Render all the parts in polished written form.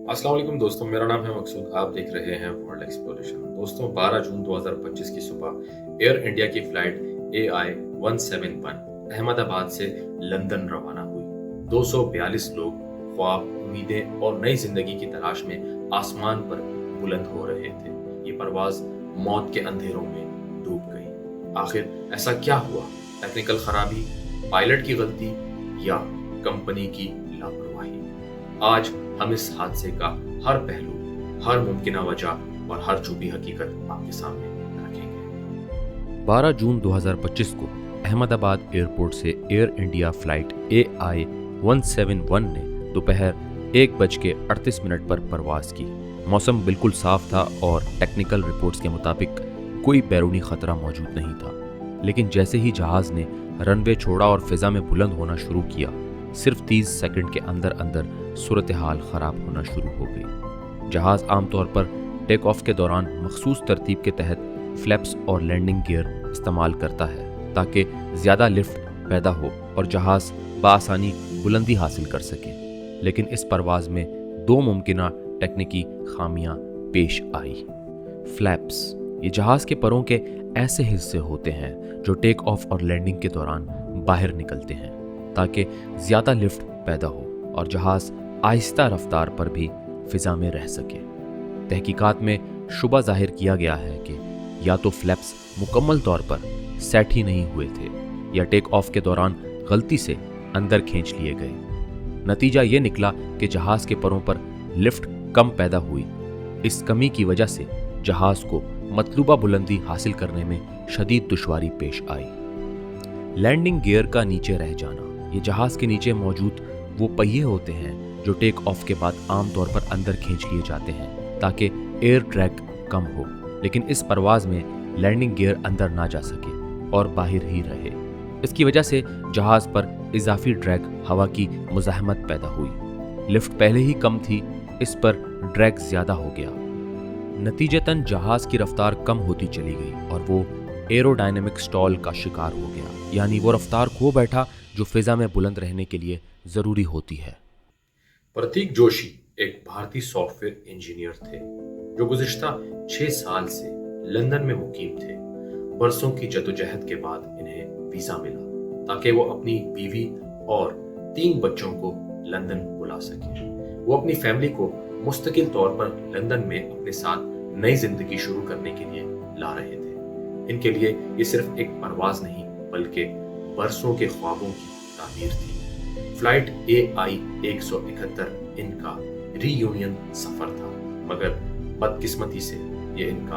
अस्सलाम वालेकुम दोस्तों, मेरा नाम है मकसूद। आप देख रहे हैं वर्ल्ड एक्सप्लोरेशन। दोस्तों, 12 जून 2025 की सुबह एयर इंडिया की फ्लाइट AI 171 अहमदाबाद से लंदन रवाना हुई। 242 लोग ख्वाब, उम्मीदें और नई जिंदगी की तलाश में आसमान पर बुलंद हो रहे थे। ये परवाज मौत के अंधेरों में डूब गई। आखिर ऐसा क्या हुआ? टेक्निकल खराबी, पायलट की गलती या कंपनी की लापरवाही? आज हम इस हादसे का हर पहलू, हर मुमकिन वजह और हर छुपी हकीकत आपके सामने रखेंगे। 12 जून 2025 को अहमदाबाद एयरपोर्ट से एयर इंडिया फ्लाइट AI 171 ने दोपहर 1:38 पर परवाज की। मौसम बिल्कुल साफ था और टेक्निकल रिपोर्ट्स के मुताबिक कोई बैरूनी खतरा मौजूद नहीं था। लेकिन जैसे ही जहाज ने रनवे छोड़ा और फिजा में बुलंद होना शुरू किया, सिर्फ 30 सेकंड के अंदर अंदर सूरत हाल खराब होना शुरू हो गई। जहाज आमतौर पर टेक ऑफ के दौरान मखसूस तरतीब के तहत फ्लैप्स और लैंडिंग गियर इस्तेमाल करता है ताकि ज़्यादा लिफ्ट पैदा हो और जहाज बआसानी बुलंदी हासिल कर सके। लेकिन इस परवाज में दो मुमकिना टेक्निकी खामियां पेश आई। फ्लैप्स ये जहाज के परों के ऐसे हिस्से होते हैं जो टेक ऑफ और लैंडिंग के दौरान बाहर निकलते हैं ताकि ज़्यादा लिफ्ट पैदा हो और जहाज आहिस्ता रफ्तार पर भी फिजा में रह सके। तहकीकात में शुबा जाहिर किया गया है कि या तो फ्लैप्स मुकम्मल तौर पर सेट ही नहीं हुए थे या टेक ऑफ के दौरान गलती से अंदर खींच लिए गए। नतीजा ये निकला कि जहाज के परों पर लिफ्ट कम पैदा हुई। इस कमी की वजह से जहाज को मतलूबा बुलंदी हासिल करने में शदीद दुश्वारी पेश आई। लैंडिंग गियर का नीचे रह जाना, ये जहाज के नीचे मौजूद वो पहिए होते हैं जो टेक ऑफ के बाद आमतौर पर अंदर खींच लिए जाते हैं ताकि एयर ड्रैग कम हो। लेकिन इस परवाज में लैंडिंग गियर अंदर ना जा सके और बाहर ही रहे। इसकी वजह से जहाज पर इजाफी ड्रैग हवा की मुज़ाहमत पैदा हुई। लिफ्ट पहले ही कम थी, इस पर ड्रैग ज़्यादा हो गया। नतीजतन जहाज की रफ्तार कम होती चली गई और वो एरोडायनेमिक स्टॉल का शिकार हो गया, यानी वो रफ्तार खो बैठा जो फिजा में बुलंद रहने के लिए ज़रूरी होती है। प्रतीक जोशी एक भारतीय सॉफ्टवेयर इंजीनियर थे जो गुज़िश्ता 6 साल से लंदन में मुकीम थे। बरसों की जदोजहद के बाद इन्हें वीज़ा मिला ताकि वो अपनी बीवी और 3 बच्चों को लंदन बुला सके। वो अपनी फैमिली को मुस्तकिल तौर पर लंदन में अपने साथ नई जिंदगी शुरू करने के लिए ला रहे थे। इनके लिए ये सिर्फ एक परवाज नहीं बल्कि बरसों के ख्वाबों की ताबीर थी। फ्लाइट AI 171 इनका रीयूनियन सफर था, मगर बदकिस्मती से ये इनका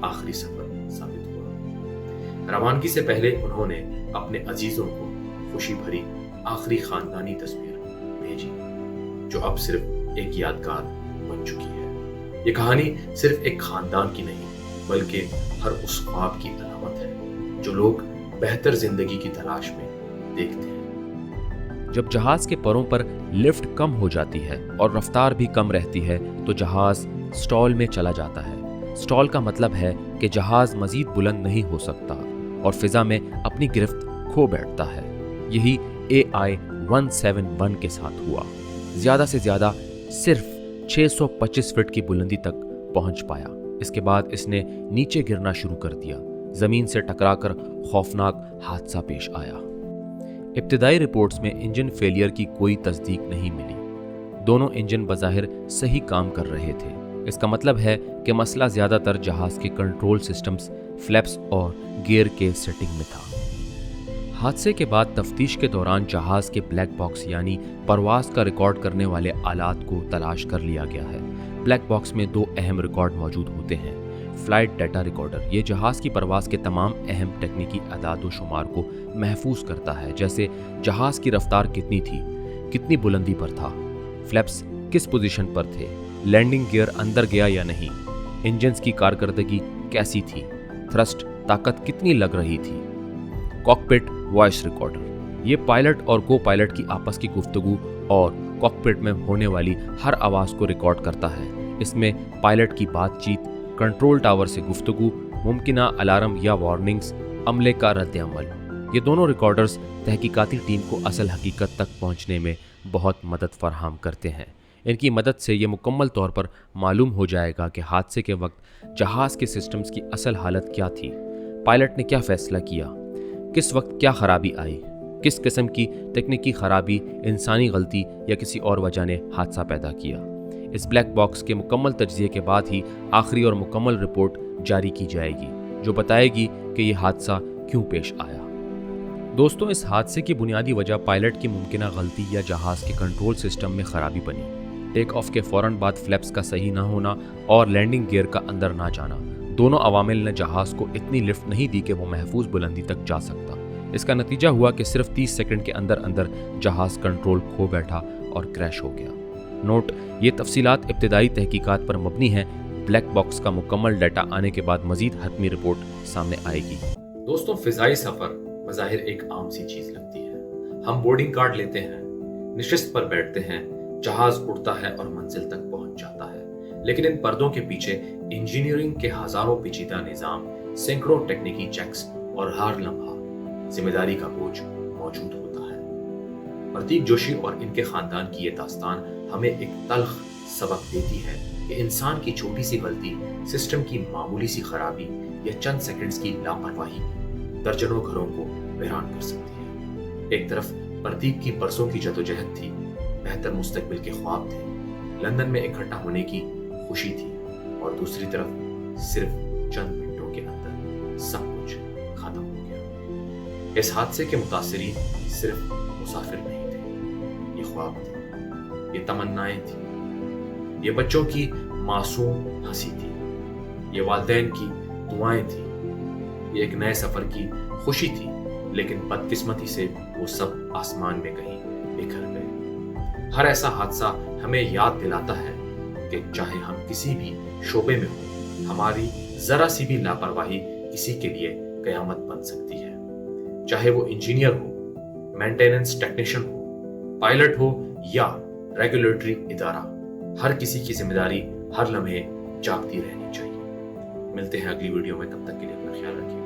आखिरी सफर साबित हुआ। रवानगी से पहले उन्होंने अपने अजीजों को खुशी भरी आखिरी खानदानी तस्वीर भेजी जो अब सिर्फ एक यादगार बन चुकी है। ये कहानी सिर्फ एक खानदान की नहीं बल्कि हर उस ख्वाब की अलामत है जो लोग बेहतर जिंदगी की तलाश में देखते हैं। जब जहाज के परों पर लिफ्ट कम हो जाती है और रफ्तार भी कम रहती है तो जहाज स्टॉल में चला जाता है। स्टॉल का मतलब है कि जहाज मजीद बुलंद नहीं हो सकता और फिजा में अपनी गिरफ्त खो बैठता है। यही AI 171 के साथ हुआ। ज़्यादा से ज़्यादा सिर्फ 625 फीट की बुलंदी तक पहुंच पाया। इसके बाद इसने नीचे गिरना शुरू कर दिया। ज़मीन से टकराकर खौफनाक हादसा पेश आया। इब्तिदाई रिपोर्ट्स में इंजन फेलियर की कोई तस्दीक नहीं मिली। दोनों इंजन बज़ाहिर सही काम कर रहे थे। इसका मतलब है कि मसला ज़्यादातर जहाज के कंट्रोल सिस्टम्स, फ्लैप्स और गियर के सेटिंग में था। हादसे के बाद तफ्तीश के दौरान जहाज के ब्लैक बॉक्स यानी परवाज का रिकॉर्ड करने वाले आलात को तलाश कर लिया गया है। ब्लैक बॉक्स में 2 अहम रिकॉर्ड मौजूद होते हैं। फ्लाइट डाटा रिकॉर्डर ये जहाज की परवाज के तमाम अहम तकनीकी अदाद व शुमार को महफूज करता है, जैसे जहाज की रफ्तार कितनी थी, कितनी बुलंदी पर था, फ्लैप्स किस पोजीशन पर थे, लैंडिंग गियर अंदर गया या नहीं, इंजन्स की कारकर्दगी कैसी थी, थ्रस्ट ताकत कितनी लग रही थी। कॉकपिट वॉइस रिकॉर्डर ये पायलट और को पायलट की आपस की गुफ्तगू और कॉकपिट में होने वाली हर आवाज़ को रिकॉर्ड करता है। इसमें पायलट की बातचीत, कंट्रोल टावर से गुफ्तगू, मुमकिना अलार्म या वार्निंग्स, अमले का रद्द-ए-अमल, ये दोनों रिकॉर्डर्स तहकीकाती टीम को असल हकीकत तक पहुंचने में बहुत मदद फराहम करते हैं। ان کی مدد سے یہ مکمل طور پر معلوم ہو جائے گا کہ حادثے کے وقت جہاز کے سسٹمز کی اصل حالت کیا تھی، پائلٹ نے کیا فیصلہ کیا، کس وقت کیا خرابی آئی، کس قسم کی تکنیکی خرابی، انسانی غلطی یا کسی اور وجہ نے حادثہ پیدا کیا۔ اس بلیک باکس کے مکمل تجزیے کے بعد ہی آخری اور مکمل رپورٹ جاری کی جائے گی جو بتائے گی کہ یہ حادثہ کیوں پیش آیا۔ دوستوں، اس حادثے کی بنیادی وجہ پائلٹ کی ممکنہ غلطی یا جہاز کے کنٹرول سسٹم میں خرابی بنی۔ ٹیک آف کے فوراً بعد فلیپس کا صحیح نہ ہونا اور لینڈنگ گیئر کا اندر نہ جانا، دونوں عوامل نے جہاز کو اتنی لفٹ نہیں دی کہ وہ محفوظ بلندی تک جا سکتا۔ اس کا نتیجہ ہوا کہ صرف 30 سیکنڈ کے اندر اندر جہاز کنٹرول کھو بیٹھا اور کریش ہو گیا۔ نوٹ: یہ تفصیلات ابتدائی تحقیقات پر مبنی ہیں، بلیک باکس کا مکمل ڈیٹا آنے کے بعد مزید حتمی رپورٹ سامنے آئے گی۔ دوستوں، فضائی سفر بظاہر ایک عام سی چیز لگتی ہے۔ ہم بورڈنگ کارڈ لیتے ہیں، نشست پر بیٹھتے ہیں، جہاز اڑتا ہے اور منزل تک پہنچ جاتا ہے، لیکن ان پردوں کے پیچھے انجینئرنگ کے ہزاروں پیچیدہ نظام، سینکڑوں ٹیکنیکی چیکس اور ہر لمحہ ذمہ داری کا بوجھ موجود ہوتا ہے۔ پرتیک جوشی اور ان کے خاندان کی یہ داستان ہمیں ایک تلخ سبق دیتی ہے کہ انسان کی چھوٹی سی غلطی، سسٹم کی معمولی سی خرابی یا چند سیکنڈز کی لاپرواہی درجنوں گھروں کو ویران کر سکتی ہے۔ ایک طرف پرتیک کی برسوں کی جدوجہد تھی، بہتر مستقبل کے خواب تھے، لندن میں اکٹھا ہونے کی خوشی تھی، اور دوسری طرف صرف چند منٹوں کے اندر سب کچھ ختم ہو گیا۔ اس حادثے کے متاثرین صرف مسافر نہیں تھے، یہ خواب تھے، یہ تمنائیں تھیں، یہ بچوں کی معصوم ہنسی تھی، یہ والدین کی دعائیں تھیں، یہ ایک نئے سفر کی خوشی تھی، لیکن بدقسمتی سے وہ سب آسمان میں کہیں بکھر گئے۔ ہر ایسا حادثہ ہمیں یاد دلاتا ہے کہ چاہے ہم کسی بھی شعبے میں ہوں، ہماری ذرا سی بھی لاپرواہی کسی کے لیے قیامت بن سکتی ہے۔ چاہے وہ انجینئر ہو، مینٹیننس ٹیکنیشین ہو، پائلٹ ہو یا ریگولیٹری ادارہ، ہر کسی کی ذمہ داری ہر لمحے جاگتی رہنی چاہیے۔ ملتے ہیں اگلی ویڈیو میں، تب تک کے لیے اپنا خیال رکھیے۔